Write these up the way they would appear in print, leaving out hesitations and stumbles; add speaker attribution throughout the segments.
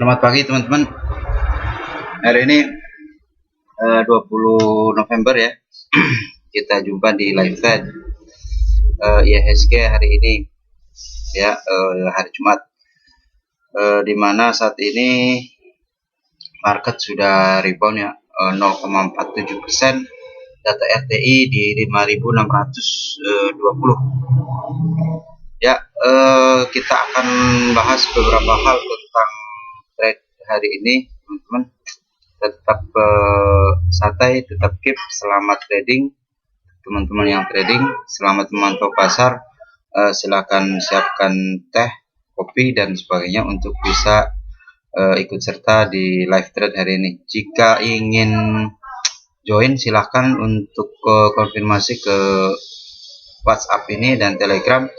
Speaker 1: Selamat pagi teman-teman. Hari ini 20 November ya. Kita jumpa di live trade IHSG hari ini ya, hari Jumat, dimana saat ini market sudah rebound ya, 0,47%. Data RTI di 5.620 ya. Kita akan bahas beberapa hal tentang trade hari ini teman-teman. Tetap santai, tetap keep, selamat trading teman-teman yang trading, selamat memantau pasar. Silakan siapkan teh, kopi dan sebagainya untuk bisa ikut serta di live trade hari ini. Jika ingin join, silahkan untuk konfirmasi ke WhatsApp ini dan Telegram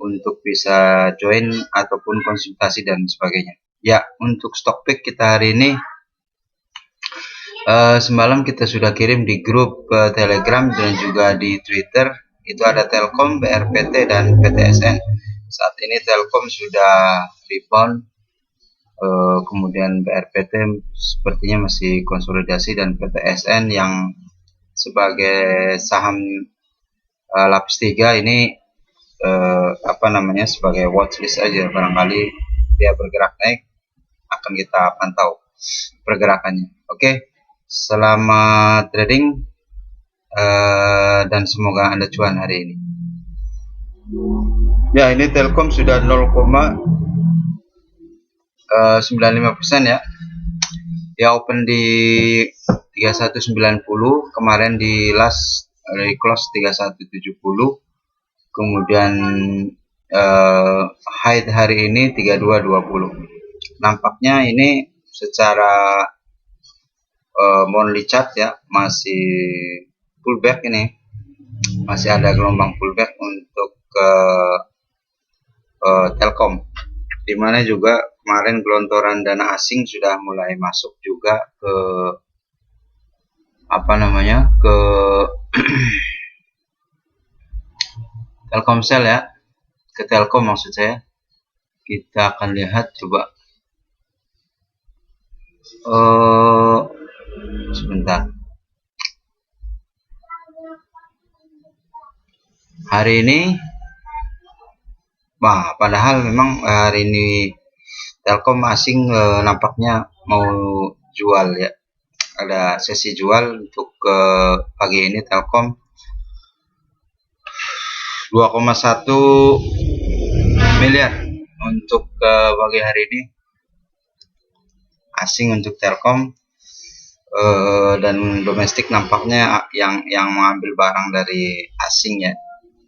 Speaker 1: untuk bisa join ataupun konsultasi dan sebagainya. Ya, untuk stock pick kita hari ini, semalam kita sudah kirim di grup Telegram dan juga di Twitter. Itu ada Telkom, BRPT dan PTSN. Saat ini Telkom sudah rebound, kemudian BRPT sepertinya masih konsolidasi, dan PTSN yang sebagai saham lapis 3 ini sebagai watchlist aja, barangkali dia bergerak naik akan kita pantau pergerakannya. Oke. Selamat trading dan semoga Anda cuan hari ini. Ya, ini Telkom sudah 0,95% ya. Ya, open di 3190, kemarin di close 3170. Kemudian high hari ini 3220. Nampaknya ini secara monthly chart ya masih pullback, ini masih ada gelombang pullback untuk Telkom, dimana juga kemarin gelontoran dana asing sudah mulai masuk juga ke ke Telkomsel ya, ke Telkom maksud saya. Kita akan lihat coba sebentar. Hari ini, padahal memang hari ini Telkom asing nampaknya mau jual ya. Ada sesi jual untuk pagi ini. Telkom 2,1 miliar untuk pagi hari ini asing untuk Telkom, dan domestik nampaknya yang mengambil barang dari asing ya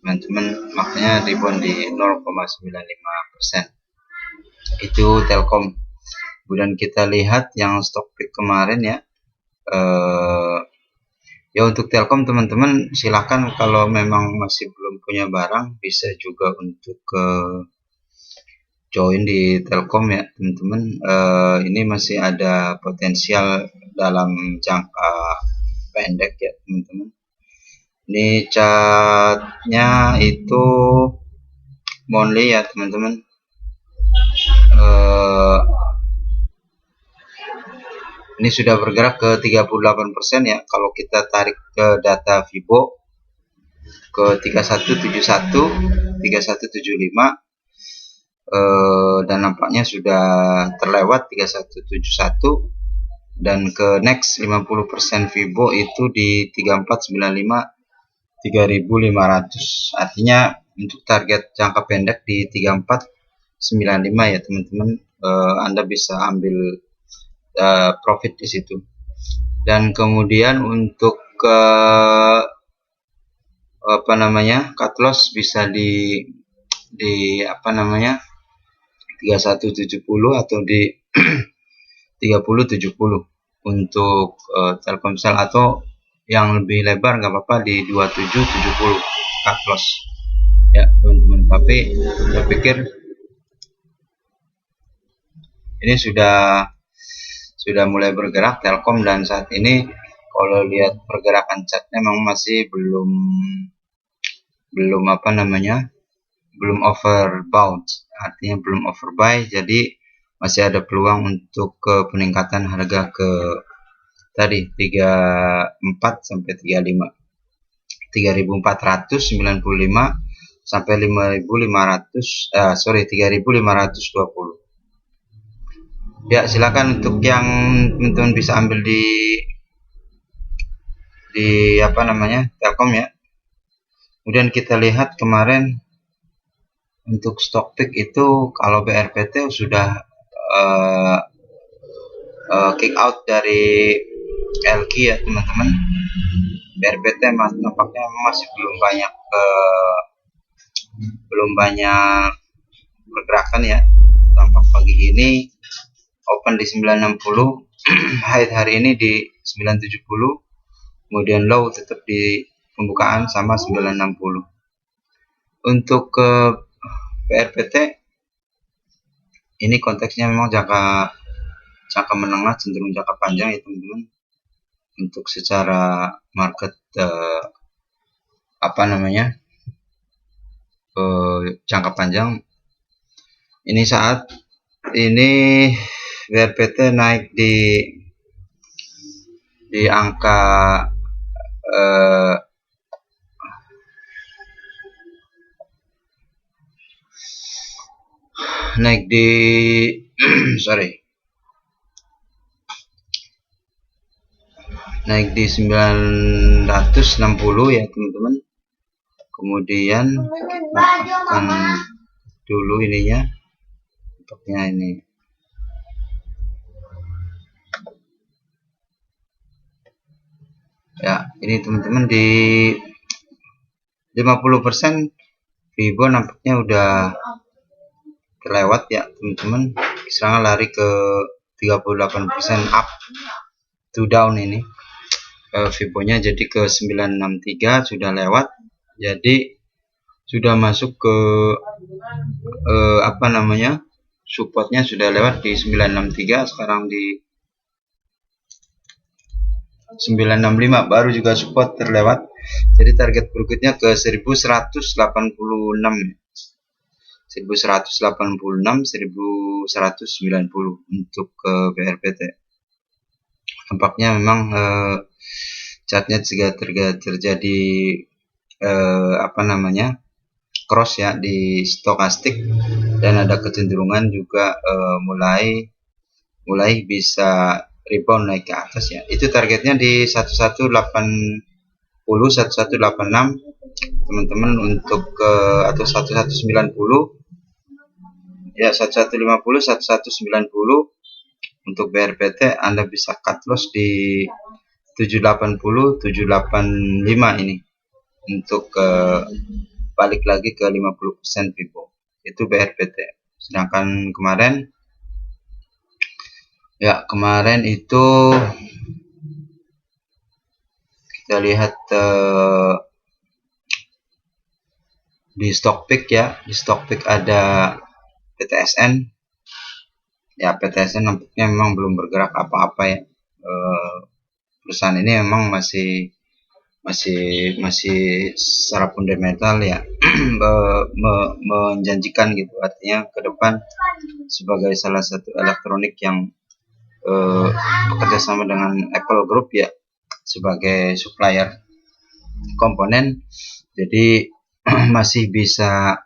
Speaker 1: teman-teman, makanya rebound di 0,95%. Itu Telkom. Kemudian kita lihat yang stock pick kemarin ya. Ya, untuk Telkom teman-teman silahkan, kalau memang masih belum punya barang bisa juga untuk join di Telkom ya teman-teman. Ini masih ada potensial dalam jangka pendek ya teman-teman. Ini chartnya itu monthly ya teman-teman. Ini sudah bergerak ke 38% ya. Kalau kita tarik ke data Fibo ke 3171, 3175, dan nampaknya sudah terlewat 3171, dan ke next 50% Fibo itu di 3495, 3500. Artinya untuk target jangka pendek di 3495 ya teman-teman. Anda bisa ambil profit di situ. Dan kemudian untuk cut loss bisa di 3170 atau di 3070 untuk Telkomsel, atau yang lebih lebar nggak apa-apa di 2770 cut loss ya teman-teman. Tapi saya pikir ini sudah mulai bergerak Telkom, dan saat ini kalau lihat pergerakan chartnya memang masih belum overbound, artinya belum overbuy. Jadi masih ada peluang untuk ke peningkatan harga ke tadi 34 sampai 35, 3.495 sampai 3.520. Ya, silakan untuk yang teman-teman bisa ambil di apa namanya, Telkom ya. Kemudian kita lihat kemarin untuk stock pick itu kalau BRPT sudah kick out dari LQ ya teman-teman. BRPT nampaknya masih belum banyak pergerakan ya. Tampak pagi ini open di 960, high hari ini di 970, kemudian low tetap di pembukaan sama 960. Untuk ke BRPT ini konteksnya memang jangka menengah cenderung jangka panjang ya teman-teman. Untuk secara market jangka panjang ini saat ini BRPT naik di angka naik di naik di 960 ya teman-teman. Kemudian kita akan dulu ininya untuknya ini ya, ini teman-teman di 50% Vibo nampaknya udah terlewat ya teman-teman. Sekarang lari ke 38% up to down ini. Vibonya jadi ke 963 sudah lewat, jadi sudah masuk ke supportnya sudah lewat di 963, sekarang di 965 baru juga support terlewat. Jadi target berikutnya ke 1186 1190 untuk ke BRPT. Tampaknya memang chartnya juga terjadi cross ya di stokastik, dan ada kecenderungan juga mulai bisa rebound naik ke atas ya. Itu targetnya di 1180 1186 teman-teman untuk atau 1190 ya, 1150 1190 untuk BRPT. Anda bisa cut loss di 780 785 ini untuk balik lagi ke 50% Vibo, itu BRPT. Sedangkan kemarin itu kita lihat di stock pick ya, di stock pick ada PTSN ya. PTSN nampaknya memang belum bergerak apa-apa ya. Perusahaan ini memang masih secara fundamental ya menjanjikan gitu, artinya ke depan sebagai salah satu elektronik yang bekerja sama dengan Apple Group ya sebagai supplier komponen, jadi masih bisa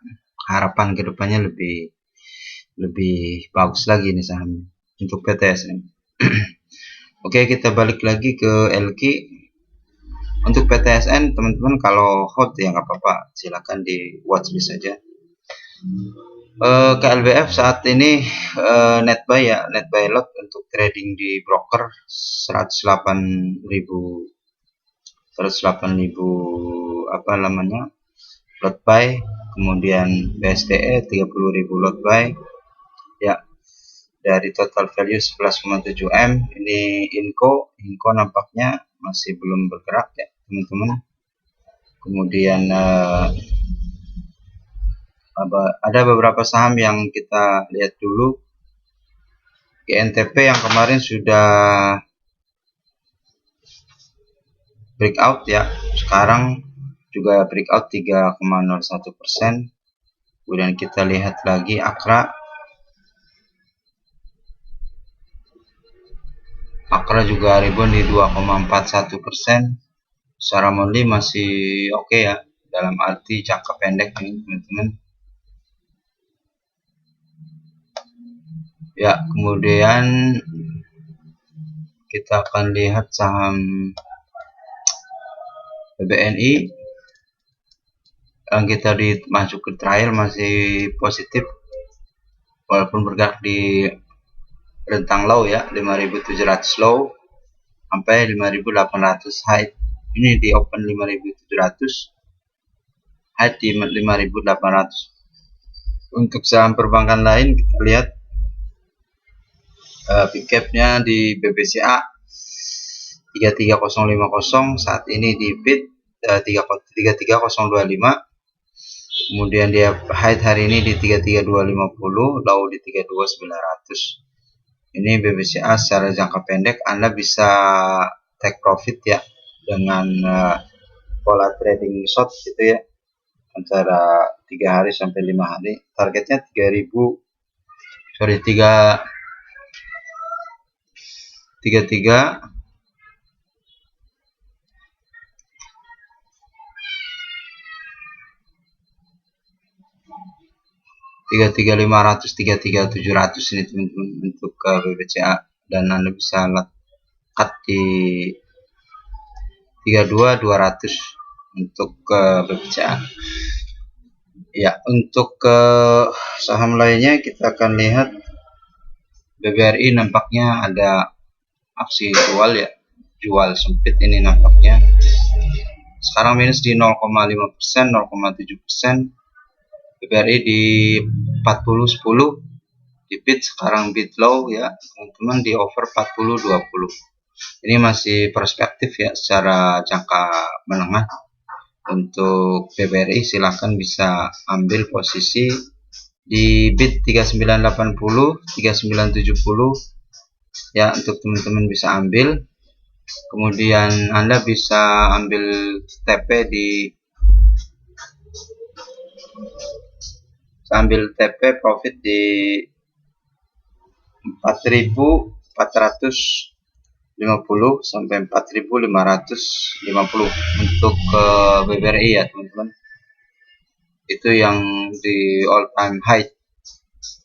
Speaker 1: harapan kedepannya lebih bagus lagi nih saham untuk PTSN. Oke, kita balik lagi ke LQ. Untuk PTSN teman-teman kalau hot ya nggak apa-apa, silakan di watchlist saja. KLBF saat ini net buy lot untuk trading di broker 108.000 lot buy, kemudian BSDE 30.000 lot buy ya, dari total value 11,7 M. Ini Inco nampaknya masih belum bergerak ya teman-teman. Kemudian ada beberapa saham yang kita lihat dulu. GNTP yang kemarin sudah breakout ya, sekarang juga breakout 3,01%. Kemudian kita lihat lagi Akra Akra juga rebound di 2,41%. Secara monthly masih oke ya, dalam arti jangka pendek ini teman-teman. Ya, kemudian kita akan lihat saham BBNI yang kita masuk ke trial masih positif walaupun bergerak di rentang low ya, 5.700 low sampai 5.800 high. Ini di open 5.700, high di 5.800. Untuk saham perbankan lain kita lihat big cap-nya di BBCA 33050, saat ini di bid 33025. Kemudian dia high hari ini di 33250, low di 32900. Ini BBCA secara jangka pendek Anda bisa take profit ya dengan pola trading short gitu ya, antara 3 hari sampai 5 hari. Targetnya 33 33.500 33.700 ini teman-teman untuk BBCA, dan Anda bisa cut di 32.200 untuk BBCA. Ya, untuk saham lainnya kita akan lihat BBRI nampaknya ada aksi jual ya, jual sempit ini nampaknya. Sekarang minus di 0,5%, 0,7%. BBRI di 40.10 di bid, sekarang bid low ya teman-teman, di over 40.20. Ini masih perspektif ya secara jangka menengah. Untuk BBRI silahkan bisa ambil posisi di bid 3980, 3970 ya, untuk teman-teman bisa ambil. Kemudian Anda bisa ambil TP profit di 4.450 sampai 4.550 untuk BBRI ya teman-teman. Itu yang di all time high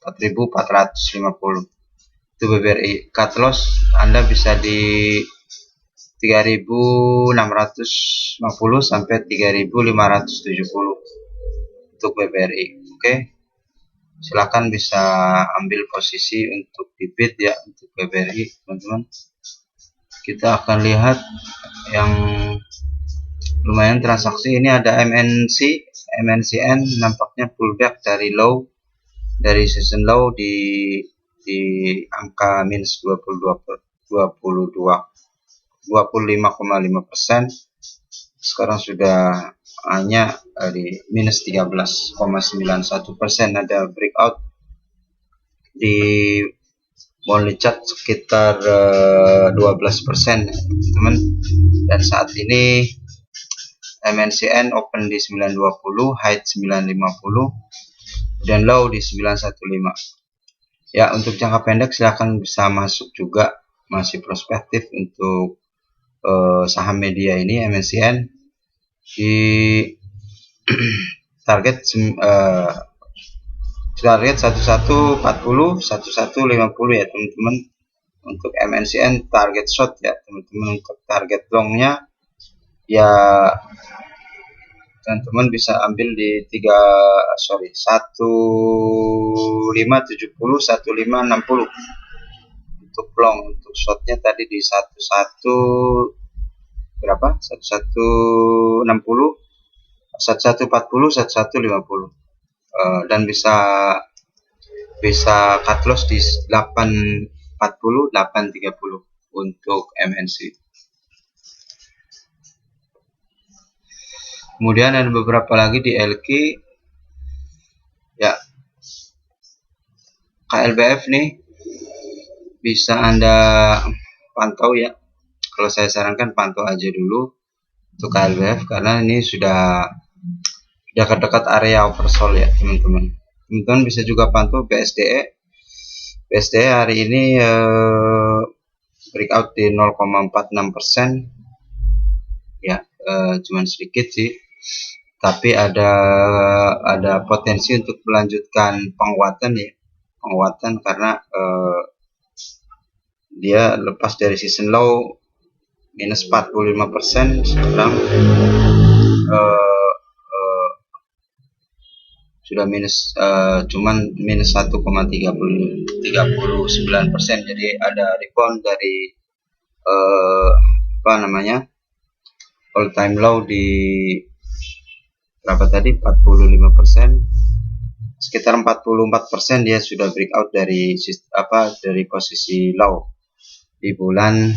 Speaker 1: 4.450 itu BBRI. Cut loss Anda bisa di 3.650 sampai 3.570 untuk BBRI. Oke. Silakan bisa ambil posisi untuk di bid ya untuk BBRI teman-teman. Kita akan lihat yang lumayan transaksi ini, ada MNCN nampaknya pullback dari low, dari season low di angka minus 25,5%. Sekarang sudah hanya di minus 13,91%. Ada breakout di monthly chart sekitar 12% teman-teman. Dan saat ini MNCN open di 920, high 950 dan low di 915 ya. Untuk jangka pendek silahkan bisa masuk juga, masih prospektif untuk saham media ini MNCN di target 1140, 1150 ya teman-teman. Untuk MNCN target short ya teman-teman. Untuk target longnya ya teman-teman bisa ambil di 1570, 1560 untuk long. Untuk shortnya tadi di 1140, 1150, 1150 dan bisa cut loss di 840, 830 untuk MNC. Kemudian ada beberapa lagi di LQ ya. KLBF nih bisa Anda pantau ya. Kalau saya sarankan pantau aja dulu untuk KLBF karena ini sudah dekat-dekat area oversold ya teman-teman. Teman-teman bisa juga pantau BSDE. BSDE hari ini breakout di 0,46%. Ya, cuman sedikit sih, tapi ada potensi untuk melanjutkan penguatan ya, karena dia lepas dari season low minus 45%, sekarang sudah minus, cuman minus 1,39%. Jadi ada rebound dari all time low di berapa tadi, 45%, sekitar 44% dia sudah breakout dari posisi low di bulan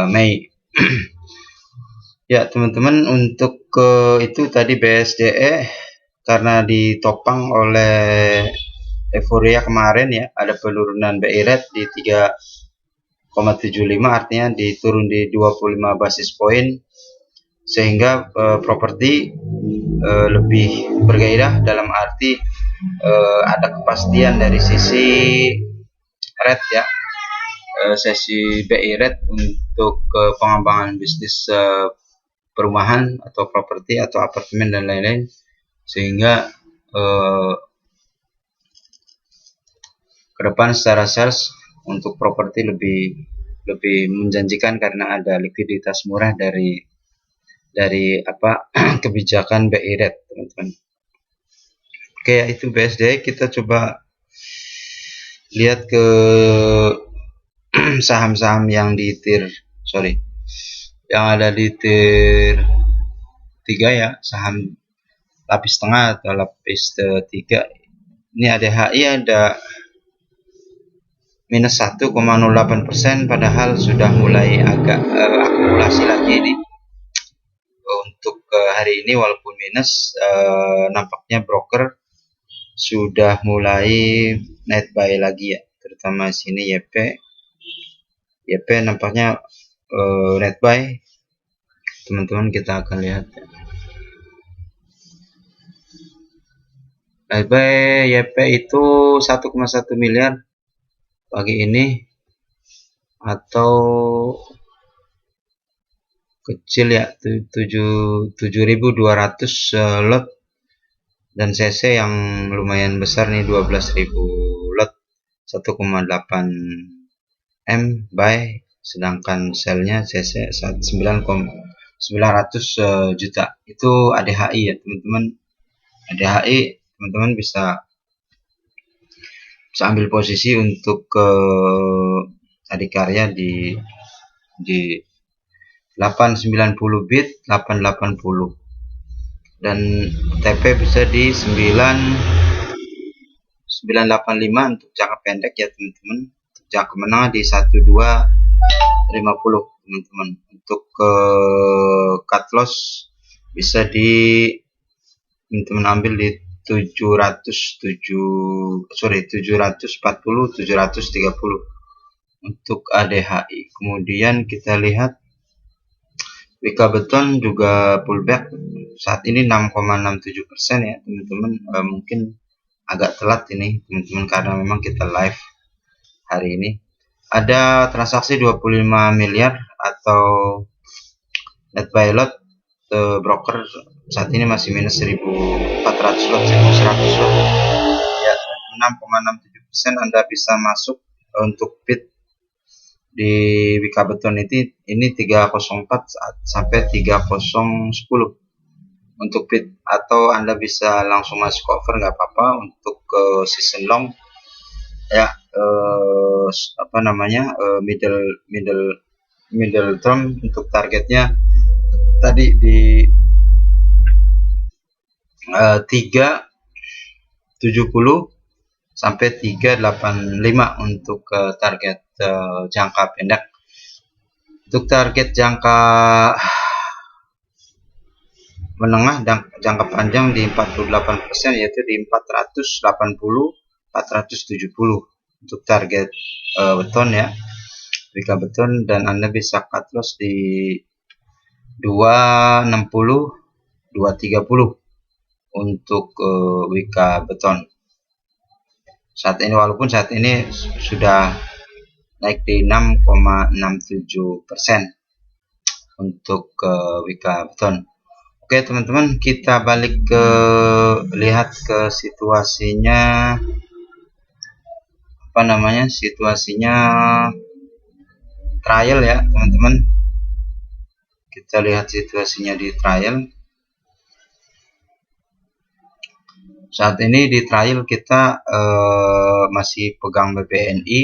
Speaker 1: Mei. Ya teman-teman, untuk itu tadi BSDE karena ditopang oleh euforia kemarin ya, ada penurunan BI rate di 3,75, artinya diturun di 25 basis point, sehingga properti lebih bergairah, dalam arti ada kepastian dari sisi rate ya, sesi BI rate untuk pengembangan bisnis perumahan atau properti atau apartemen dan lain-lain, sehingga ke depan secara sales untuk properti lebih menjanjikan karena ada likuiditas murah dari kebijakan BI rate, teman-teman. Oke, itu BSD. Kita coba lihat ke saham-saham yang di yang ada di tier 3 ya, saham lapis tengah atau lapis 3. Ini ada HI, ada minus 1,08%, padahal sudah mulai agak akumulasi lagi ini. Untuk hari ini walaupun minus, nampaknya broker sudah mulai net buy lagi ya, terutama sini YP nampaknya net buy. Teman-teman, kita akan lihat ya. Net buy YP itu 1,1 miliar pagi ini, atau kecil ya, 7.200 lot, dan CC yang lumayan besar nih, 12.000 lot, 1,8 M buy, sedangkan selnya CC 900 juta. Itu ADHI ya teman-teman. ADHI teman-teman bisa ambil posisi untuk Adikarya di 890 bit, 880, dan TP bisa di 985 untuk jangka pendek ya teman-teman. Untuk jangka menengah di 1250 teman-teman. Untuk cut loss bisa teman-teman ambil di 740, 730 untuk ADHI. Kemudian kita lihat Wika Beton juga pullback saat ini 6,67% ya teman-teman. Mungkin agak telat ini teman-teman karena memang kita live hari ini. Ada transaksi 25 miliar atau net buy lot, broker saat ini masih minus 1.400 lot, 1.100 lot ya, 6,67%. Anda bisa masuk untuk bid di Wika Beton ini 304 sampai 3010 untuk bid, atau Anda bisa langsung masuk cover, nggak apa-apa. Untuk season long ya, middle term, untuk targetnya tadi di 370 sampai 385 untuk target jangka pendek. Untuk target jangka menengah dan jangka panjang di 48%, yaitu di 480 470 untuk target beton ya, Wika Beton, dan Anda bisa cut loss di 260 230 untuk Wika Beton. Walaupun saat ini sudah naik di 6,67% untuk Wika Beton. Oke teman-teman, kita balik ke lihat ke situasinya situasinya trial ya teman-teman. Kita lihat situasinya di trial. Saat ini di trial kita masih pegang BBNI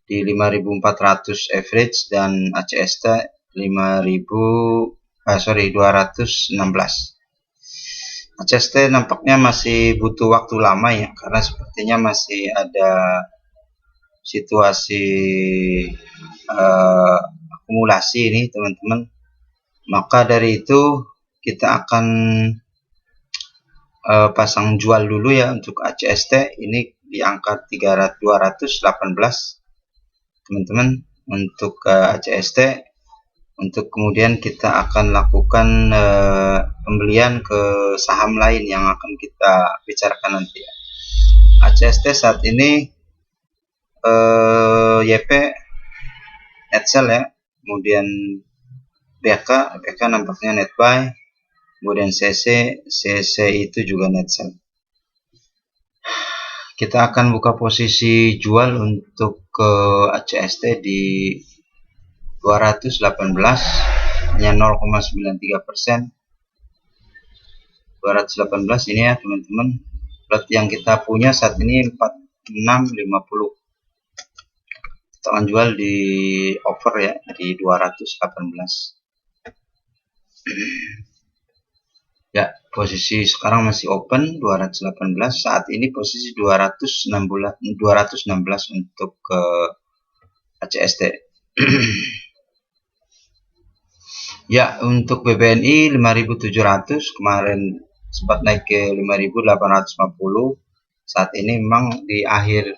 Speaker 1: di 5.400 average dan ACST 216. ACST nampaknya masih butuh waktu lama ya, karena sepertinya masih ada situasi akumulasi ini teman-teman. Maka dari itu kita akan pasang jual dulu ya untuk ACST ini di angka 218 teman-teman untuk ACST. Untuk kemudian kita akan lakukan pembelian ke saham lain yang akan kita bicarakan nanti. ACST saat ini YP net sell ya, kemudian BK nampaknya net buy, kemudian CC itu juga net sell. Kita akan buka posisi jual untuk ke ACST di 218, hanya 0,93%. 218 ini ya teman-teman. Lot yang kita punya saat ini 4650. Kita akan jual di over ya di 218. Ya, posisi sekarang masih open 218. Saat ini posisi 216 untuk ke ACST. Ya, untuk BBNI 5.700 kemarin sempat naik ke 5.850. Saat ini memang di akhir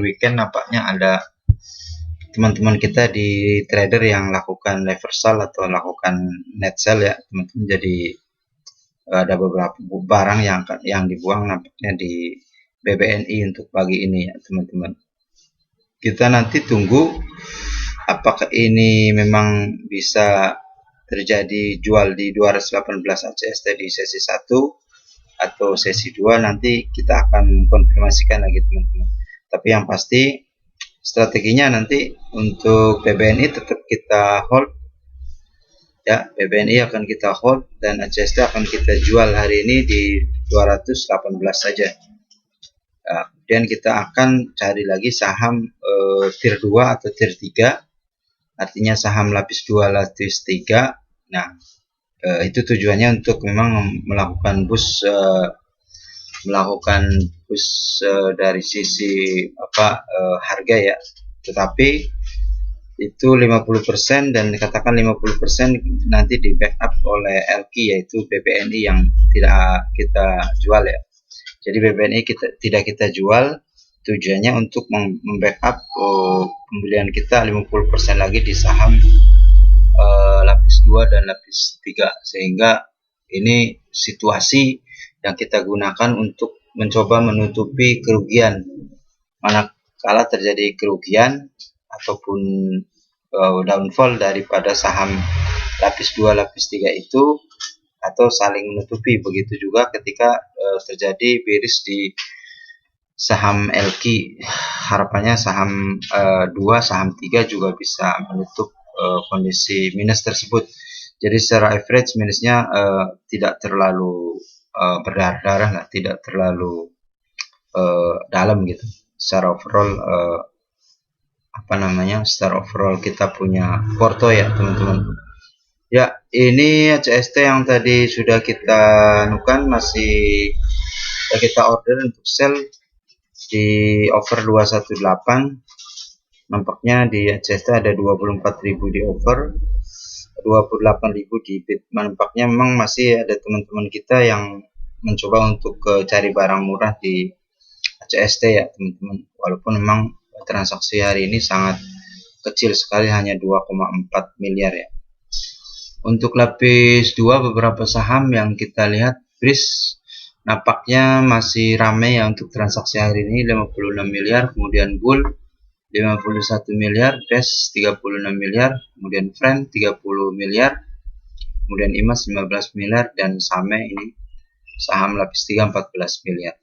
Speaker 1: weekend nampaknya ada teman-teman kita di trader yang lakukan reversal atau lakukan net sell ya teman-teman. Jadi ada beberapa barang yang dibuang nampaknya di BBNI untuk pagi ini ya teman-teman. Kita nanti tunggu apakah ini memang bisa terjadi jual di 218 ACST di sesi 1 atau sesi 2, nanti kita akan konfirmasikan lagi teman-teman. Tapi yang pasti strateginya nanti untuk BBNI tetap kita hold ya, BBNI akan kita hold dan ACST akan kita jual hari ini di 218 saja. Nah, kemudian kita akan cari lagi saham tier 2 atau tier 3, artinya saham lapis 2 lapis 3. Nah, itu tujuannya untuk memang melakukan boost dari sisi harga ya. Tetapi itu 50% dan katakan 50% nanti di backup oleh LQ yaitu BBNI yang tidak kita jual ya. Jadi BBNI tidak kita jual, tujuannya untuk membackup pembelian kita 50% lagi di saham lapis 2 dan lapis 3, sehingga ini situasi yang kita gunakan untuk mencoba menutupi kerugian manakala terjadi kerugian ataupun downfall daripada saham lapis 2 lapis 3 itu, atau saling menutupi. Begitu juga ketika terjadi bearish di saham LQ, harapannya saham 2 saham 3 juga bisa menutup kondisi minus tersebut. Jadi secara average minusnya tidak terlalu berdarah-darah, tidak terlalu dalam gitu. Secara overall secara overall kita punya porto ya teman-teman. Ya, ini ACST yang tadi sudah kita anukan masih kita order untuk sell di over 218. Nampaknya di ACST ada 24.000 di over, 28.000 di bid. Nampaknya memang masih ada teman-teman kita yang mencoba untuk cari barang murah di ACST ya teman-teman. Walaupun memang transaksi hari ini sangat kecil sekali, hanya 2,4 miliar ya. Untuk lapis 2 beberapa saham yang kita lihat, BRIS nampaknya masih ramai ya untuk transaksi hari ini 56 miliar, kemudian Bull 51 miliar, Dash 36 miliar, kemudian Friend 30 miliar, kemudian Imas 15 miliar, dan Same ini saham lapis 3 14 miliar.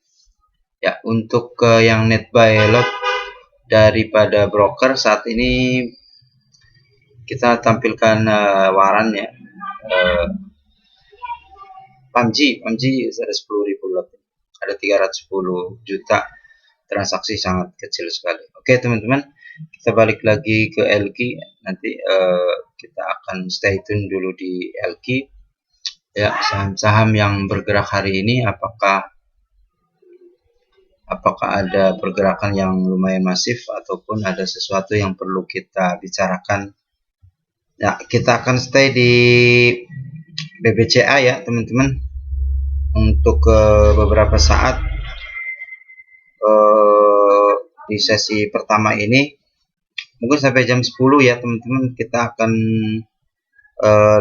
Speaker 1: Ya, untuk yang net buy lot daripada broker saat ini kita tampilkan waran ya. PAMJI ada 10.000 lot, ada 310 juta transaksi, sangat kecil sekali. Oke teman-teman, kita balik lagi ke LQ. Nanti kita akan stay tune dulu di LQ ya. Saham-saham yang bergerak hari ini, apakah ada pergerakan yang lumayan masif ataupun ada sesuatu yang perlu kita bicarakan ya. Kita akan stay di BBCA ya teman-teman untuk beberapa saat di sesi pertama ini, mungkin sampai jam 10 ya teman-teman. Kita akan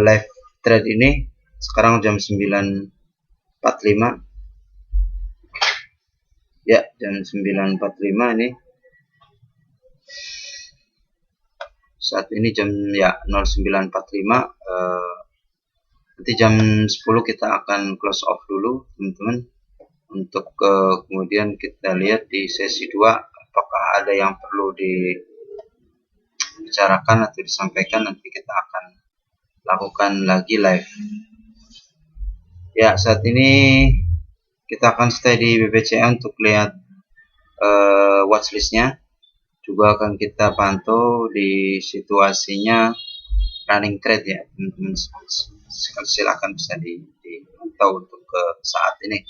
Speaker 1: live trade ini sekarang jam 9.45 ya, jam 9.45 ini. Saat ini jam ya 09.45. Nanti jam 10 kita akan close off dulu teman-teman, untuk kemudian kita lihat di sesi 2 apakah ada yang perlu dibicarakan atau disampaikan. Nanti kita akan lakukan lagi live ya. Saat ini kita akan stay di BBCA untuk lihat watchlistnya, juga akan kita pantau di situasinya running trade ya teman-teman. Silakan bisa dipantau untuk saat ini.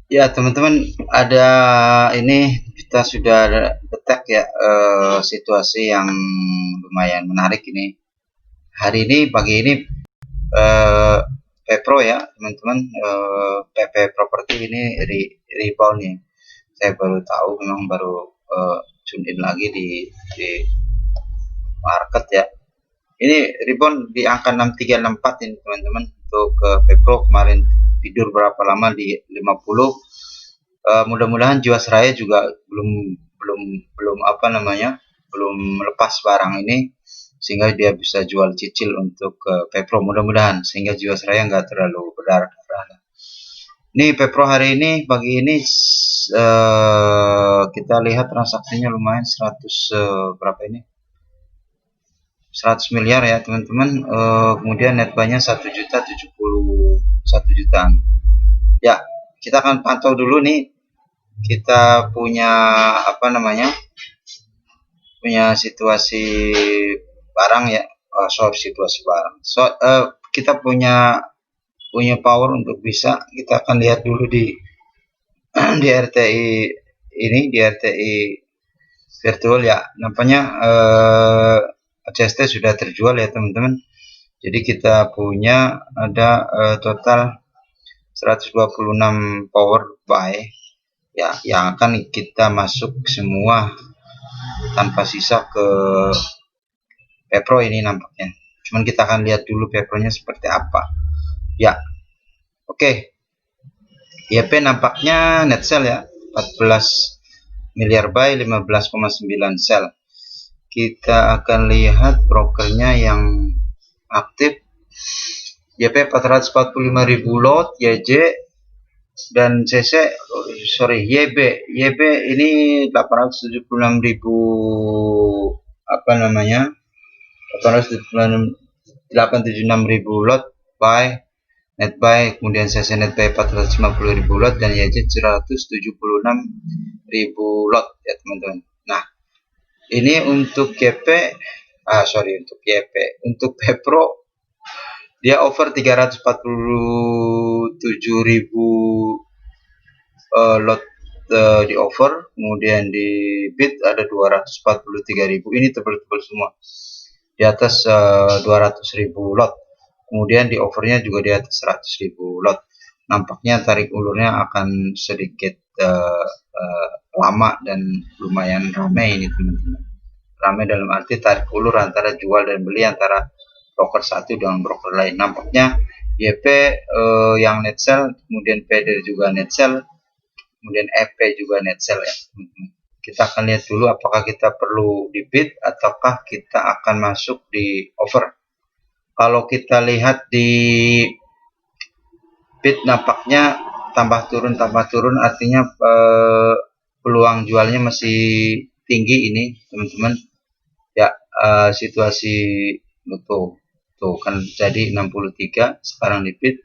Speaker 1: Ya teman-teman, ada ini kita sudah detek ya situasi yang lumayan menarik ini. Hari ini pagi ini Pepro ya teman-teman, PP Property ini rebound ya. Saya baru tahu, memang baru tune in lagi di market ya. Ini rebound di angka 6364 ini teman-teman untuk Pepro. Kemarin tidur berapa lama di 50. Mudah-mudahan Jiwasraya juga belum apa namanya, belum lepas barang ini sehingga dia bisa jual cicil untuk Pepro, mudah-mudahan sehingga Jiwasraya nggak terlalu berdarah-darah. Ini Pepro hari ini pagi ini kita lihat transaksinya lumayan 100 berapa ini, 100 miliar ya teman-teman. Kemudian netbuy-nya 1.071 jutaan ya. Kita akan pantau dulu nih, kita punya apa namanya, punya situasi barang ya, situasi barang. Kita punya power untuk bisa, kita akan lihat dulu di di RTI ini, di RTI virtual ya, nampaknya CST sudah terjual ya teman-teman. Jadi kita punya ada total 126 power buy ya, yang akan kita masuk semua tanpa sisa ke Pepro ini nampaknya. Cuman kita akan lihat dulu Pepronya seperti apa ya. Oke. YP nampaknya net sell ya, 14 miliar buy, 15,9 sell. Kita akan lihat brokernya yang aktif. YP 445.000 lot, YJ dan CC, YB ini 876.000 apa namanya, 876.000 lot buy, net buy, kemudian CC net buy 450.000 lot dan YJ 176.000 lot ya teman-teman. Nah, ini untuk untuk YP, untuk Pepro dia over 347.000 lot di over, kemudian di bid ada 243.000. Ini tebal-tebal semua di atas 200.000 lot. Kemudian di overnya juga di atas 100.000 lot. Nampaknya tarik ulurnya akan sedikit lama dan lumayan ramai ini teman-teman. Ramai dalam arti tarik ulur antara jual dan beli antara broker satu dengan broker lain. Nampaknya YP yang net sell, kemudian PD juga net sell, kemudian EP juga net sell ya teman-teman. Kita akan lihat dulu apakah kita perlu di bid ataukah kita akan masuk di over. Kalau kita lihat di bid nampaknya tambah turun artinya peluang jualnya masih tinggi ini teman-teman ya. Situasi tuh kan jadi 63 sekarang di bid,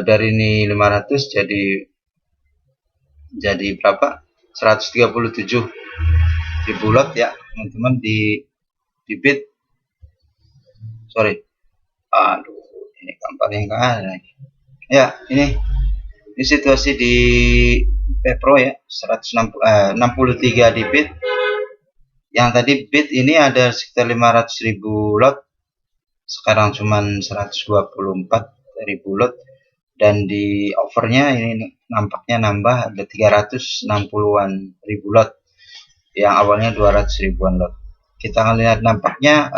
Speaker 1: dari ini 500 jadi berapa, 137.000 lot ya teman-teman di bid. Aduh, ini gambarnya enggak ada ya. Ini situasi di Pepro ya, 63 di bid. Yang tadi bid ini ada sekitar 500.000 lot, sekarang cuman 124.000 lot, dan di overnya ini nampaknya nambah ada 360-an ribu lot yang awalnya 200 ribuan lot. Kita akan lihat nampaknya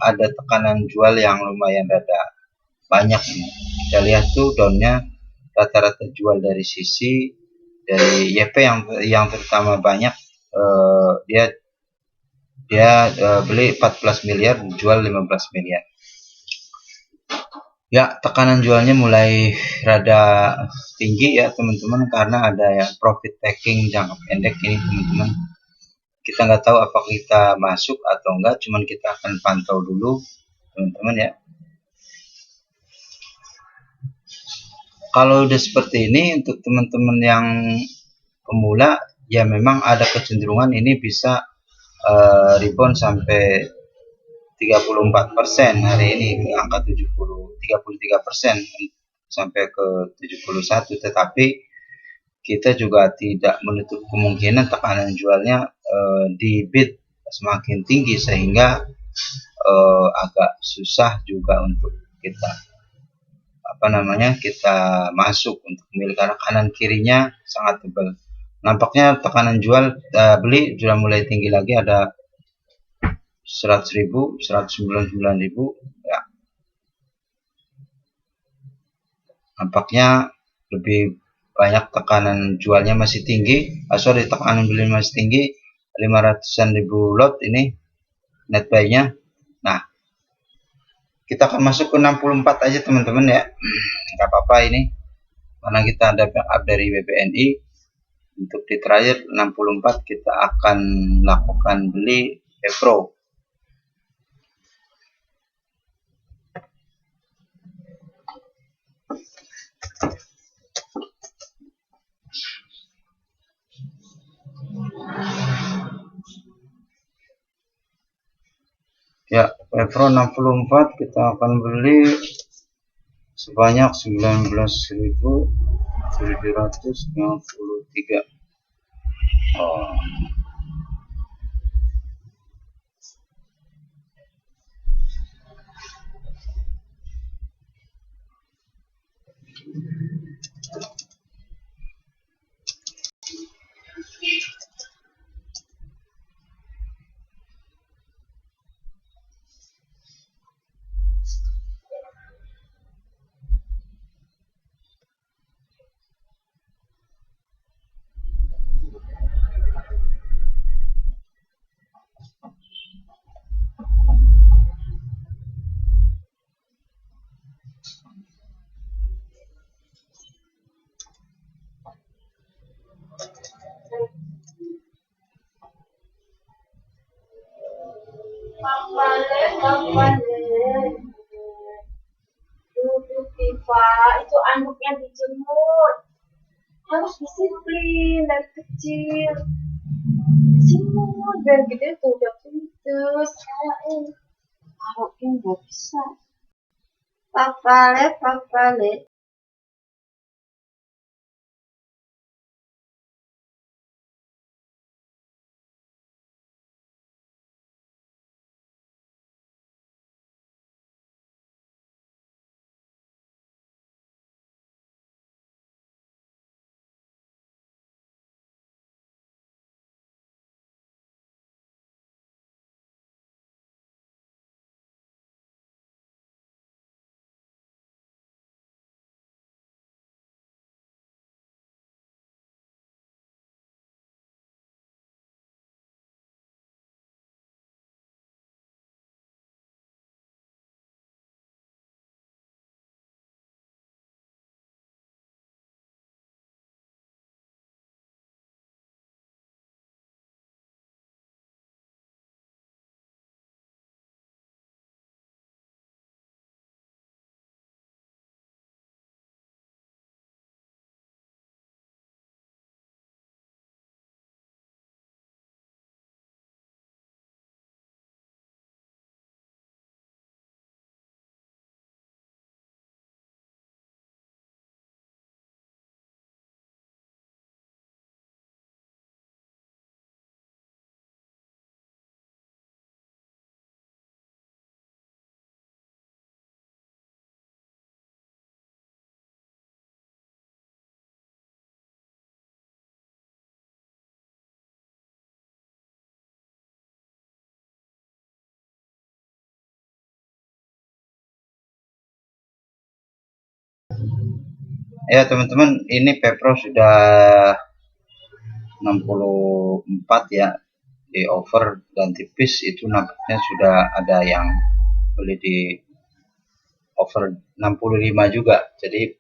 Speaker 1: ada tekanan jual yang lumayan rada banyak ini. Kita lihat tuh downnya rata-rata jual dari sisi dari YP yang terutama banyak, dia beli 14 miliar, jual 15 miliar. Ya, tekanan jualnya mulai rada tinggi ya teman-teman, karena ada yang profit taking jangka pendek ini teman-teman. Kita nggak tahu apakah kita masuk atau enggak, cuman kita akan pantau dulu teman-teman ya. Kalau udah seperti ini untuk teman-teman yang pemula ya, memang ada kecenderungan ini bisa rebound sampai 34% hari ini, angka 33%. sampai ke 71, tetapi kita juga tidak menutup kemungkinan tekanan jualnya di bid semakin tinggi, sehingga agak susah juga untuk kita kita masuk untuk memilih, karena kanan kirinya sangat tebal. Nampaknya tekanan jual beli sudah mulai tinggi lagi, ada 100.000, 199.000 ya. Nampaknya lebih banyak tekanan jualnya masih tinggi, tekanan beli masih tinggi, 500-an ribu lot ini net buy-nya. Nah, kita akan masuk ke 64 aja teman-teman ya, nggak apa-apa ini, karena kita ada backup dari BBNI. Untuk di trade 64 kita akan lakukan beli Pepro. Ya, Pepro 64 kita akan beli sebanyak 19.753. Oh.
Speaker 2: Duduk Tifa, itu anduknya dijemur, harus disiplin dari kecil, dijemur dan gede tuh udah pintus, taruhin nggak bisa. Papale.
Speaker 1: Ya teman-teman, ini Pepro sudah 64 ya, di over dan tipis itu nampaknya sudah ada yang beli di over 65 juga, jadi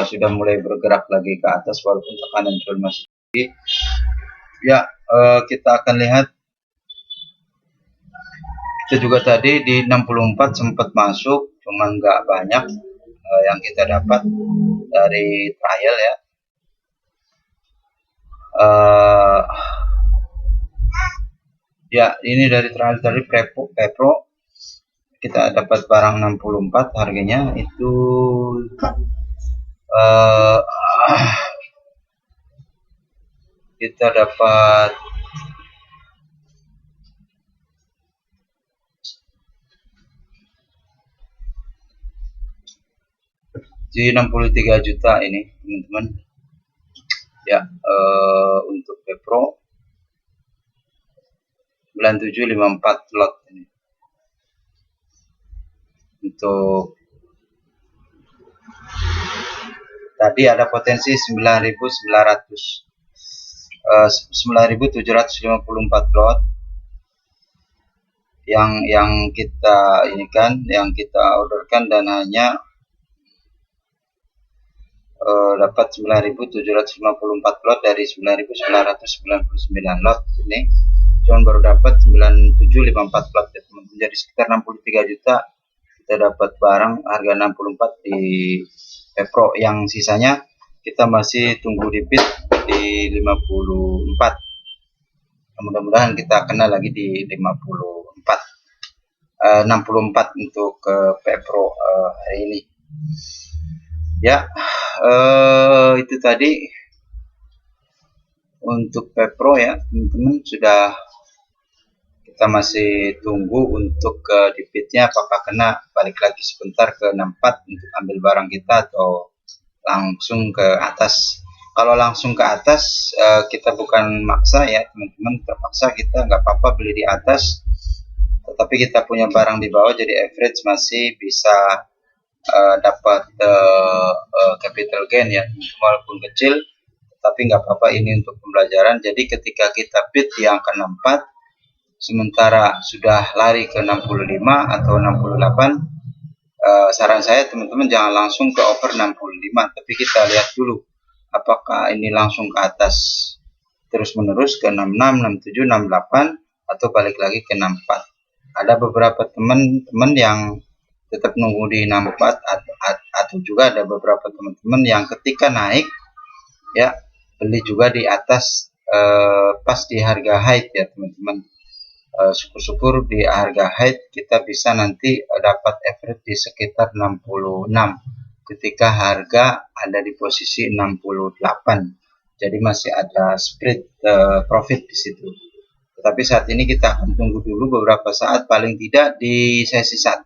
Speaker 1: sudah mulai bergerak lagi ke atas walaupun tekanan jual masih tinggi ya. Kita akan lihat, kita juga tadi di 64 sempat masuk, cuman nggak banyak yang kita dapat dari trial ya. Ya, ini dari trial dari Pepro kita dapat barang 64 harganya itu kita dapat di 63 juta ini teman-teman ya. Untuk Pepro 9754 lot ini. Untuk tadi ada potensi 9.754 lot yang kita ini kan, yang kita orderkan dan hanya dapat 9.754 lot dari 9.999 lot ini. Cuman baru dapat 9754 lot ya teman-teman. Jadi sekitar 63 juta kita dapat barang harga 64 di Pepro. Yang sisanya kita masih tunggu di bid di 54. Mudah-mudahan kita kena lagi di 64 untuk Pepro hari ini ya. Itu tadi untuk Pepro ya teman-teman. Sudah, kita masih tunggu untuk di bidnya apakah kena balik lagi sebentar ke 64 untuk ambil barang kita atau langsung ke atas. Kalau langsung ke atas kita bukan maksa ya teman-teman, terpaksa kita nggak apa-apa beli di atas, tetapi kita punya barang di bawah jadi average masih bisa dapat capital gain ya, walaupun kecil tapi nggak apa-apa, ini untuk pembelajaran. Jadi ketika kita bid di angka 64 sementara sudah lari ke 65 atau 68, saran saya teman-teman jangan langsung ke over 65, tapi kita lihat dulu apakah ini langsung ke atas terus menerus ke 66, 67, 68 atau balik lagi ke 64. Ada beberapa teman-teman yang tetap nunggu di 64 atau juga ada beberapa teman-teman yang ketika naik ya beli juga di atas pas di harga high ya teman-teman. Syukur-syukur di harga high kita bisa nanti dapat average di sekitar 66 ketika harga ada di posisi 68. Jadi masih ada spread profit di situ. Tetapi saat ini kita akan tunggu dulu beberapa saat, paling tidak di sesi 1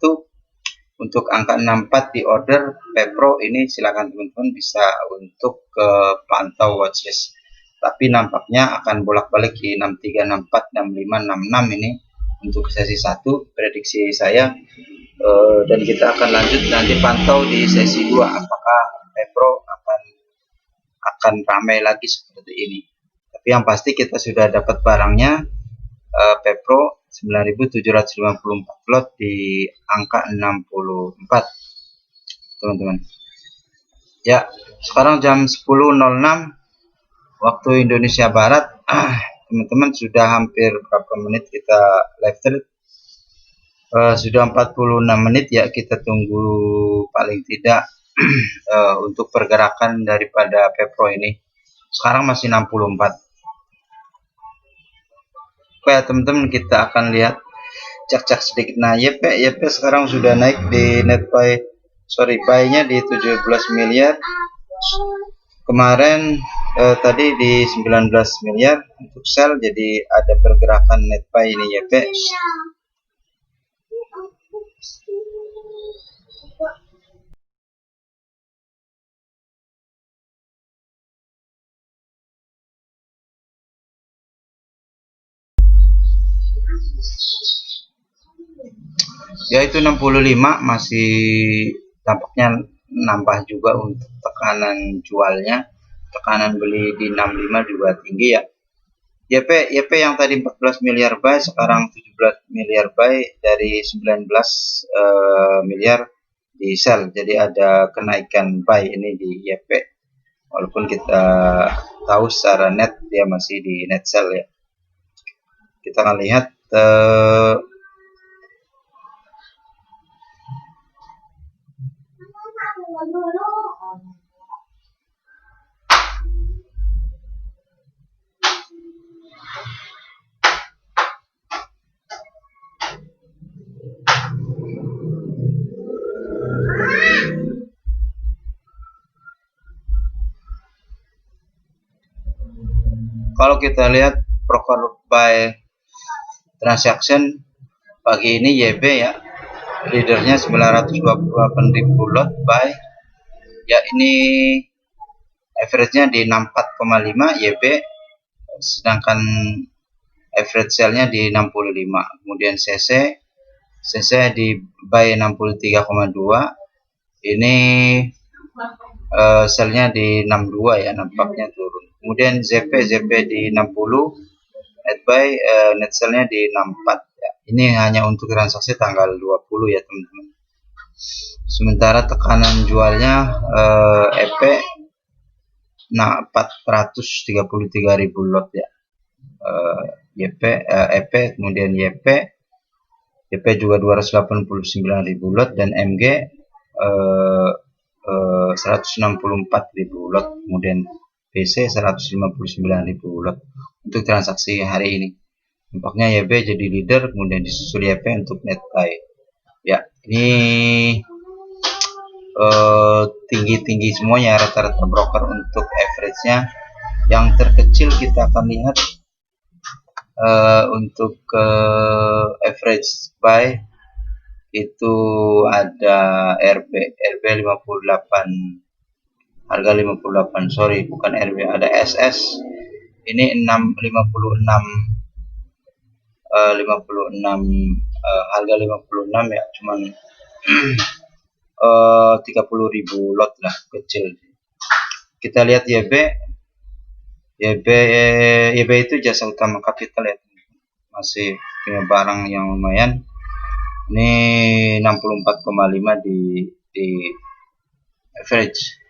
Speaker 1: untuk angka 64 di order Pepro ini. Silakan teman-teman bisa untuk pantau watchlist. Tapi nampaknya akan bolak-balik di 63, 64, 65, 66 ini untuk sesi 1 prediksi saya. Dan kita akan lanjut nanti pantau di sesi 2 apakah Pepro akan ramai lagi seperti ini. Tapi yang pasti kita sudah dapat barangnya Pepro 9.754 lot di angka 64 teman-teman ya. Sekarang jam 10.06 waktu Indonesia Barat. Teman-teman sudah hampir berapa menit kita live trade? Sudah 46 menit ya. Kita tunggu paling tidak untuk pergerakan daripada Pepro ini. Sekarang masih 64. Oke teman-teman, kita akan lihat cek sedikit. Nah YP sekarang sudah naik di net buy, buy-nya di 17 miliar. Kemarin tadi di 19 miliar untuk sell, jadi ada pergerakan net buy ini YP. Yaitu 65 masih tampaknya nambah juga untuk tekanan jualnya. Tekanan beli di 65 juga tinggi ya. YP yang tadi 14 miliar buy sekarang 17 miliar buy, dari 19 miliar di sell. Jadi ada kenaikan buy ini di YP, walaupun kita tahu secara net dia masih di net sell ya. Kita akan lihat kalau kita lihat broker buy transaction pagi ini YB ya, leadernya 928.000 lot buy ya, ini average-nya di 64,5 YB, sedangkan average sell-nya di 65. Kemudian CC di buy 63,2, ini sell-nya di 62 ya, nampaknya turun. Kemudian ZP di 60, net buy net sell-nya di 64 ya. Ini hanya untuk transaksi tanggal 20 ya teman-teman. Sementara tekanan jualnya EP 433.000 lot ya. EP kemudian YP juga 289.000 lot, dan MG 164.000 lot, kemudian PC 159.000 lot untuk transaksi hari ini. Nampaknya YB jadi leader, kemudian disusul YP untuk net buy ya. Ini tinggi-tinggi semuanya rata-rata broker untuk average-nya. Yang terkecil kita akan lihat untuk average buy itu ada RB 58, harga 58, sorry bukan RB, ada SS ini 56 harga 56 ya, cuman 30.000 lot lah, kecil. Kita lihat YB itu jasa utama kapital ya, masih punya barang yang lumayan. Ini 64,5 di average.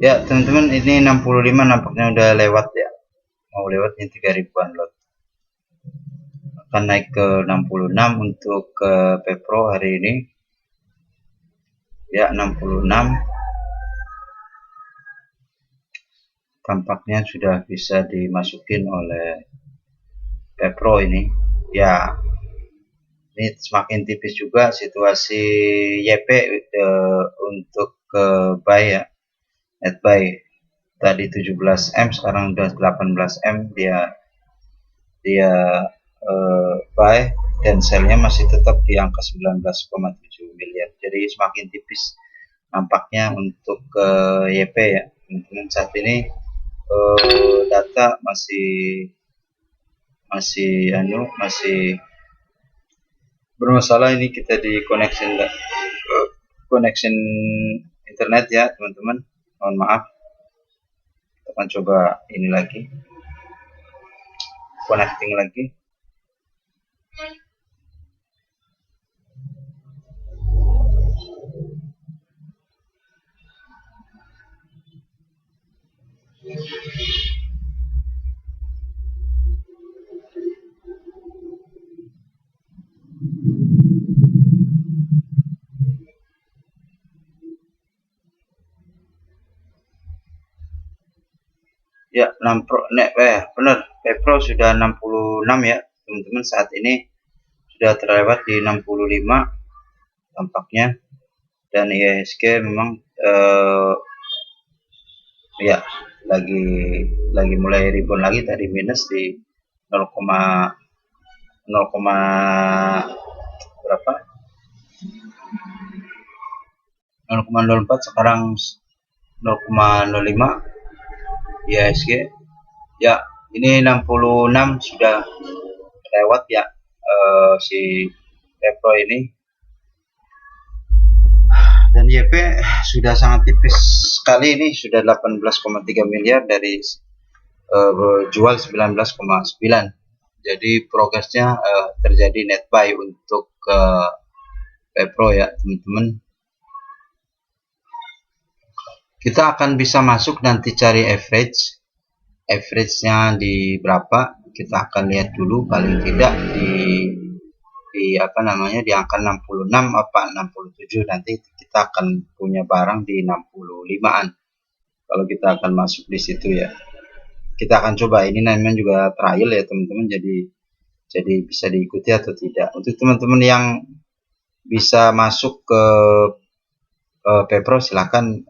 Speaker 1: Ya teman-teman, ini 65 nampaknya udah lewat ya, mau lewat ini 3000-an lot, akan naik ke 66 untuk Pepro hari ini ya. 66 tampaknya sudah bisa dimasukin oleh Pepro ini ya. Ini semakin tipis juga situasi YP untuk buy ya, net buy tadi 17M, sekarang udah 18M dia buy. dan selnya masih tetap di angka 19,7 miliar. Jadi semakin tipis nampaknya untuk YP ya teman-teman. Saat ini data masih bermasalah. Ini kita di connection internet ya teman-teman, mohon maaf. Kita akan coba ini lagi, connecting lagi. Ya, benar, Pepro sudah 66 ya teman-teman. Saat ini sudah terlewat di 65 tampaknya, dan IHSG memang ya lagi mulai rebound lagi, tadi minus di 0, berapa 0,04, sekarang 0,05 IHSG ya. Ini 66 sudah lewat ya si Pepro ini, dan YP sudah sangat tipis sekali. Ini sudah 18,3 miliar dari jual 19,9. jadi progresnya terjadi net buy untuk Pepro ya teman-teman. Kita akan bisa masuk nanti cari average-nya di berapa, kita akan lihat dulu. Paling tidak di angka 66 apa 67, nanti kita akan punya barang di 65-an kalau kita akan masuk di situ ya. Kita akan coba, ini namanya juga trial ya teman-teman, jadi bisa diikuti atau tidak. Untuk teman-teman yang bisa masuk ke Pepro, silahkan,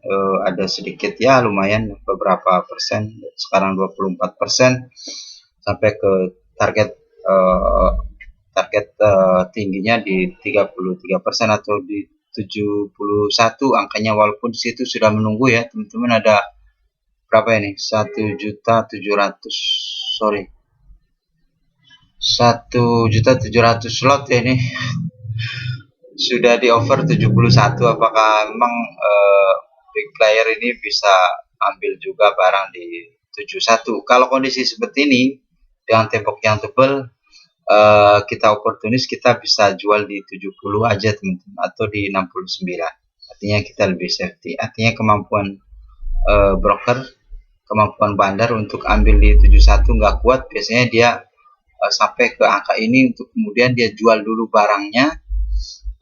Speaker 1: ada sedikit ya, lumayan beberapa persen, sekarang 24%, sampai ke target tingginya di 33% atau di 71 angkanya, walaupun di situ sudah menunggu ya teman-teman. Ada berapa ini, 1.700.000 slot ya, ini sudah di offer 71. Apakah memang big player ini bisa ambil juga barang di 71? Kalau kondisi seperti ini dengan tembok yang tebal, kita oportunis, kita bisa jual di 70 aja teman-teman, atau di 69. Artinya kita lebih safety. Artinya kemampuan broker, kemampuan bandar untuk ambil di 71 nggak kuat. Biasanya dia sampai ke angka ini untuk kemudian dia jual dulu barangnya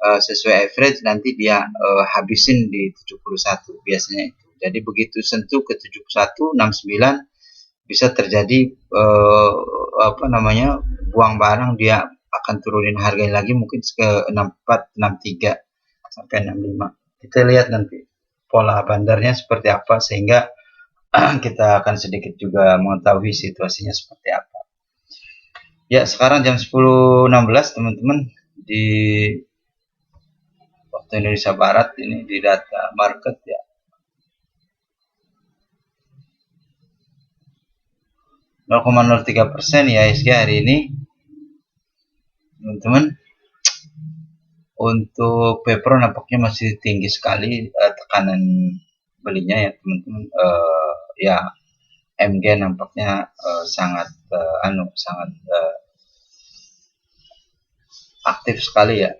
Speaker 1: sesuai average, nanti dia habisin di 71 biasanya itu. Jadi begitu sentuh ke 71, 69 bisa terjadi buang barang, dia akan turunin harganya lagi mungkin ke 64, 63 sampai 65. Kita lihat nanti pola bandarnya seperti apa, sehingga kita akan sedikit juga mengetahui situasinya seperti apa. Ya, sekarang jam 10.16 teman-teman, di waktu Indonesia Barat, ini di data market ya. %0,03 ya IHSG hari ini teman-teman. Untuk Pepro nampaknya masih tinggi sekali tekanan belinya ya teman-teman. Ya MG nampaknya sangat aktif sekali ya.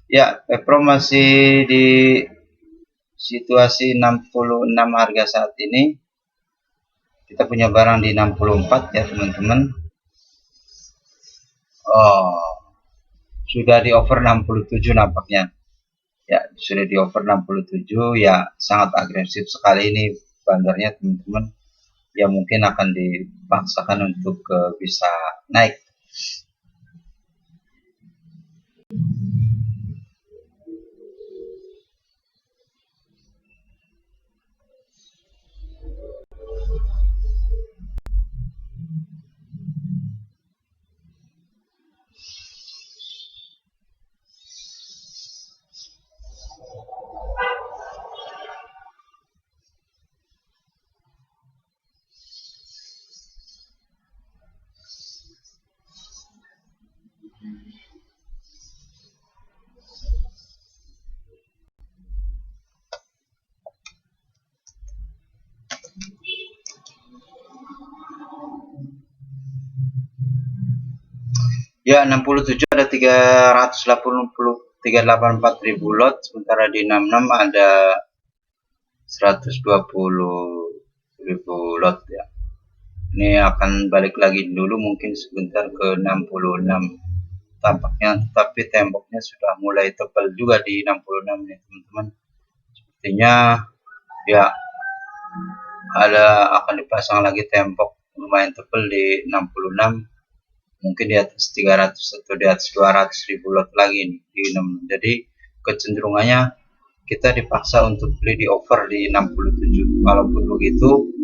Speaker 1: Ya, Pepro masih di situasi 66 harga saat ini. Kita punya barang di 64 ya teman-teman. Sudah di offer 67 nampaknya. Ya, sudah di offer 67 ya, sangat agresif sekali ini bandarnya teman-teman. Ya mungkin akan dipaksakan untuk bisa naik. Ya 67 ada 384.000 lot, sementara di 66 ada 120.000 lot ya. Ini akan balik lagi dulu mungkin sebentar ke 66 tampaknya, tetapi temboknya sudah mulai tebal juga di 66 nih teman-teman. Sepertinya ya akan dipasang lagi tembok lumayan tebal di 66, mungkin di atas 300 atau di atas 200.000 lot lagi nih di 66. Jadi kecenderungannya kita dipaksa untuk beli di over di 67. Walaupun begitu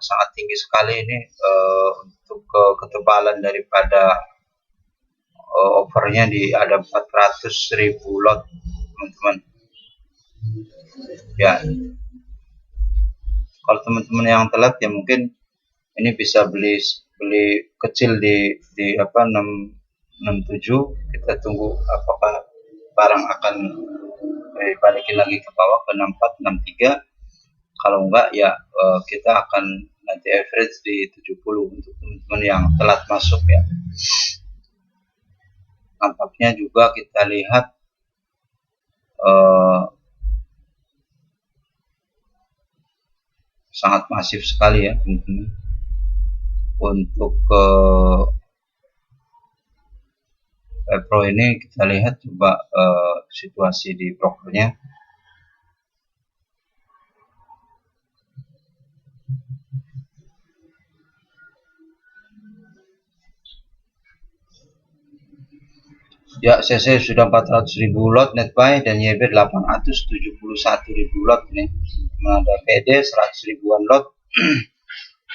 Speaker 1: sangat tinggi sekali ini untuk ketebalan daripada overnya ada 400.000 lot teman-teman ya. Kalau teman-teman yang telat ya mungkin ini bisa beli kecil di 67. Kita tunggu apakah barang akan balikin lagi ke bawah ke 64 63. Kalau enggak ya kita akan nanti average di 70 untuk teman-teman yang telat masuk ya. Nampaknya juga kita lihat sangat masif sekali ya teman-teman. Untuk Pro ini kita lihat coba situasi di brokernya. Ya, CC sudah 400.000 lot net buy dan YB 871.000 lot ini. Ada PD 100 ribuan lot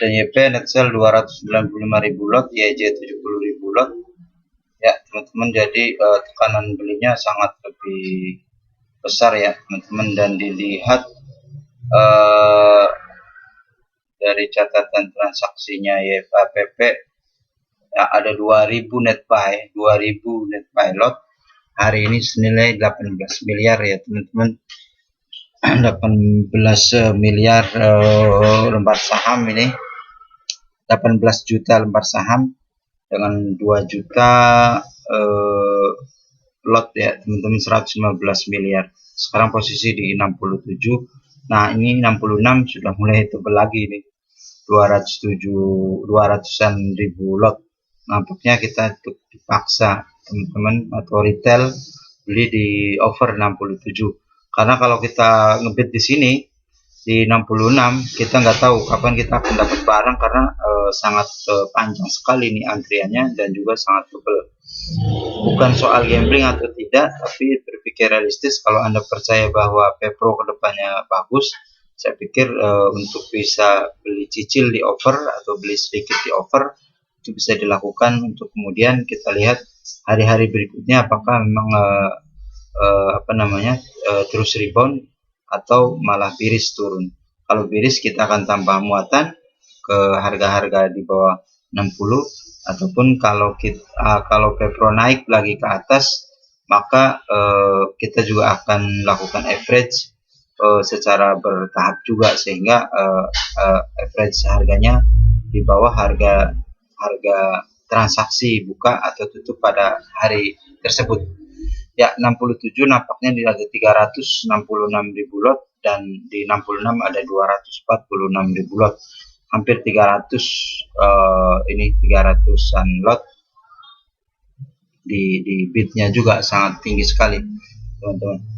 Speaker 1: dan YP net sell 295.000 lot, YJ 70.000 lot. Ya, teman-teman, jadi tekanan belinya sangat lebih besar ya, teman-teman, dan dilihat dari catatan transaksinya YPP ya, ada 2000 net buy lot hari ini senilai 18 miliar ya teman-teman. 18 miliar lembar saham ini, 18 juta lembar saham dengan 2 juta lot ya teman-teman, 115 miliar. Sekarang posisi di 67. Nah ini 66 sudah mulai tebal lagi nih, 200-an ribu lot. Nampaknya kita dipaksa teman-teman atau retail beli di over 67, karena kalau kita ngebit di sini di 66 kita nggak tahu kapan kita akan dapat barang, karena sangat panjang sekali nih antriannya dan juga sangat tebal. Bukan soal gambling atau tidak, tapi berpikir realistis. Kalau Anda percaya bahwa Pepro kedepannya bagus, saya pikir untuk bisa beli cicil di over atau beli sedikit di over itu bisa dilakukan, untuk kemudian kita lihat hari-hari berikutnya apakah memang terus rebound atau malah biris turun. Kalau biris kita akan tambah muatan ke harga-harga di bawah 60, ataupun kalau Pepro naik lagi ke atas, maka kita juga akan lakukan average secara bertahap juga, sehingga average harganya di bawah harga transaksi buka atau tutup pada hari tersebut. Ya, 67 nampaknya ada 366.000 lot dan di 66 ada 246.000 lot. Hampir 300 ini 300-an lot. Di bidnya juga sangat tinggi sekali, teman-teman.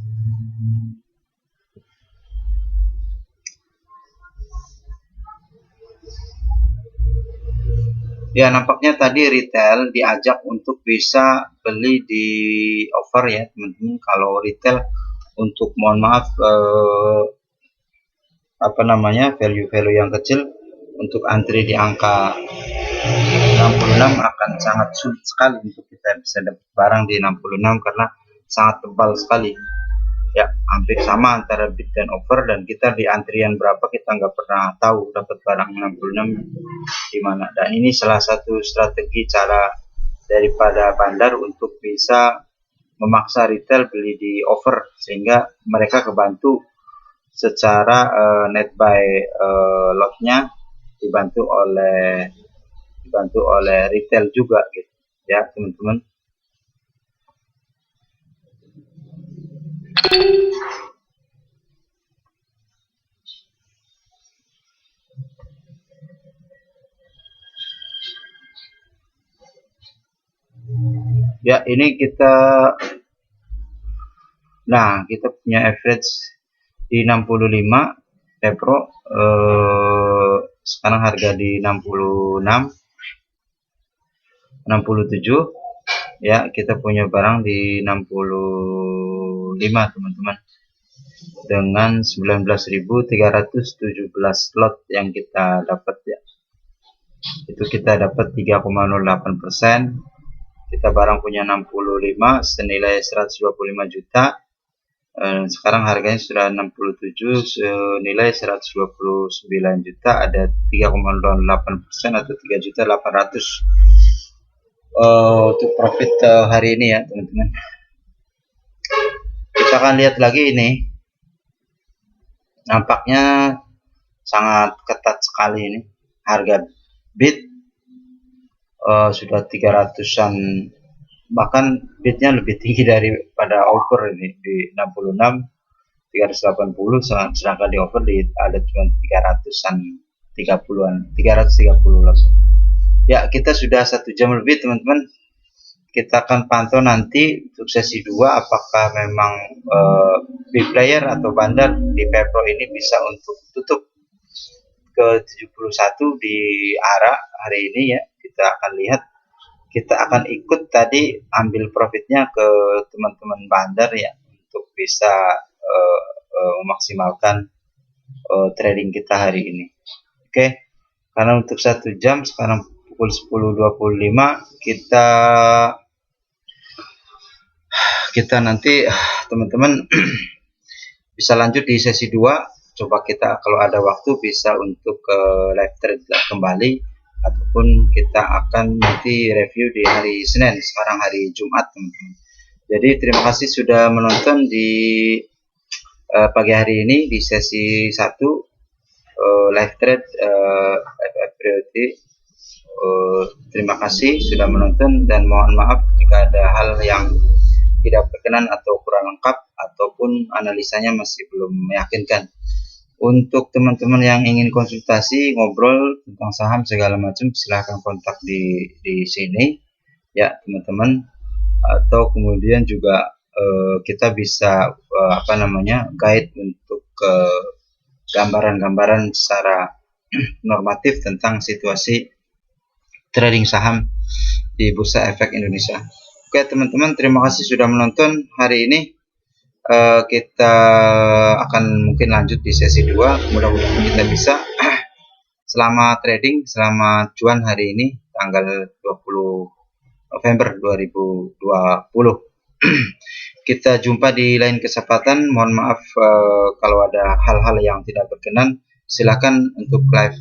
Speaker 1: Ya, nampaknya tadi retail diajak untuk bisa beli di over ya teman-teman. Kalau retail untuk, mohon maaf, value yang kecil untuk antri di angka 66 akan sangat sulit sekali untuk kita bisa dapat barang di 66, karena sangat tebal sekali ya, hampir sama antara bid dan over, dan kita di antrian berapa kita nggak pernah tahu dapat barang 66 di mana. Dan ini salah satu strategi cara daripada bandar untuk bisa memaksa retail beli di over, sehingga mereka kebantu secara net buy lotnya dibantu oleh retail juga gitu. ya teman-teman. Ya, ini kita punya average di 65 Pepro, sekarang harga di 66 67 ya. Kita punya barang di 65 teman-teman, dengan 19.317 lot yang kita dapat ya. Itu kita dapat 3,08%. Kita barang punya 65 senilai 125 juta. Sekarang harganya sudah 67 senilai 129 juta, ada 3,08% atau 3.800.000 untuk profit hari ini ya teman-teman. Kita akan lihat lagi ini, nampaknya sangat ketat sekali ini harga bid, sudah 300-an, bahkan bidnya lebih tinggi daripada offer ini di 66 380, sedangkan di offer ada cuma 300-an 30-an 330 lah ya. Kita sudah 1 jam lebih teman-teman. Kita akan pantau nanti untuk sesi 2 apakah memang big player atau bandar di Pepro ini bisa untuk tutup ke 71 di arah hari ini ya. Kita akan lihat, kita akan ikut tadi ambil profitnya ke teman-teman bandar ya, untuk bisa memaksimalkan trading kita hari ini. Oke, karena untuk 1 jam sekarang pukul 10.25, kita nanti teman-teman bisa lanjut di sesi 2. Coba kita kalau ada waktu bisa untuk live trade kembali, ataupun kita akan nanti review di hari Senin. Sekarang hari Jumat teman-teman. Jadi terima kasih sudah menonton di pagi hari ini di sesi 1 live trade FF Priority. Terima kasih sudah menonton, dan mohon maaf jika ada hal yang tidak berkenan atau kurang lengkap, ataupun analisanya masih belum meyakinkan. Untuk teman-teman yang ingin konsultasi, ngobrol tentang saham segala macam, silahkan kontak di sini ya teman-teman. Atau kemudian juga kita bisa guide untuk gambaran-gambaran secara normatif tentang situasi trading saham di Bursa Efek Indonesia. Oke teman-teman, terima kasih sudah menonton hari ini. Kita akan mungkin lanjut di sesi 2. Mudah-mudahan kita bisa. Selamat trading, selamat cuan hari ini tanggal 20 November 2020. Kita jumpa di lain kesempatan. Mohon maaf kalau ada hal-hal yang tidak berkenan. Silakan untuk live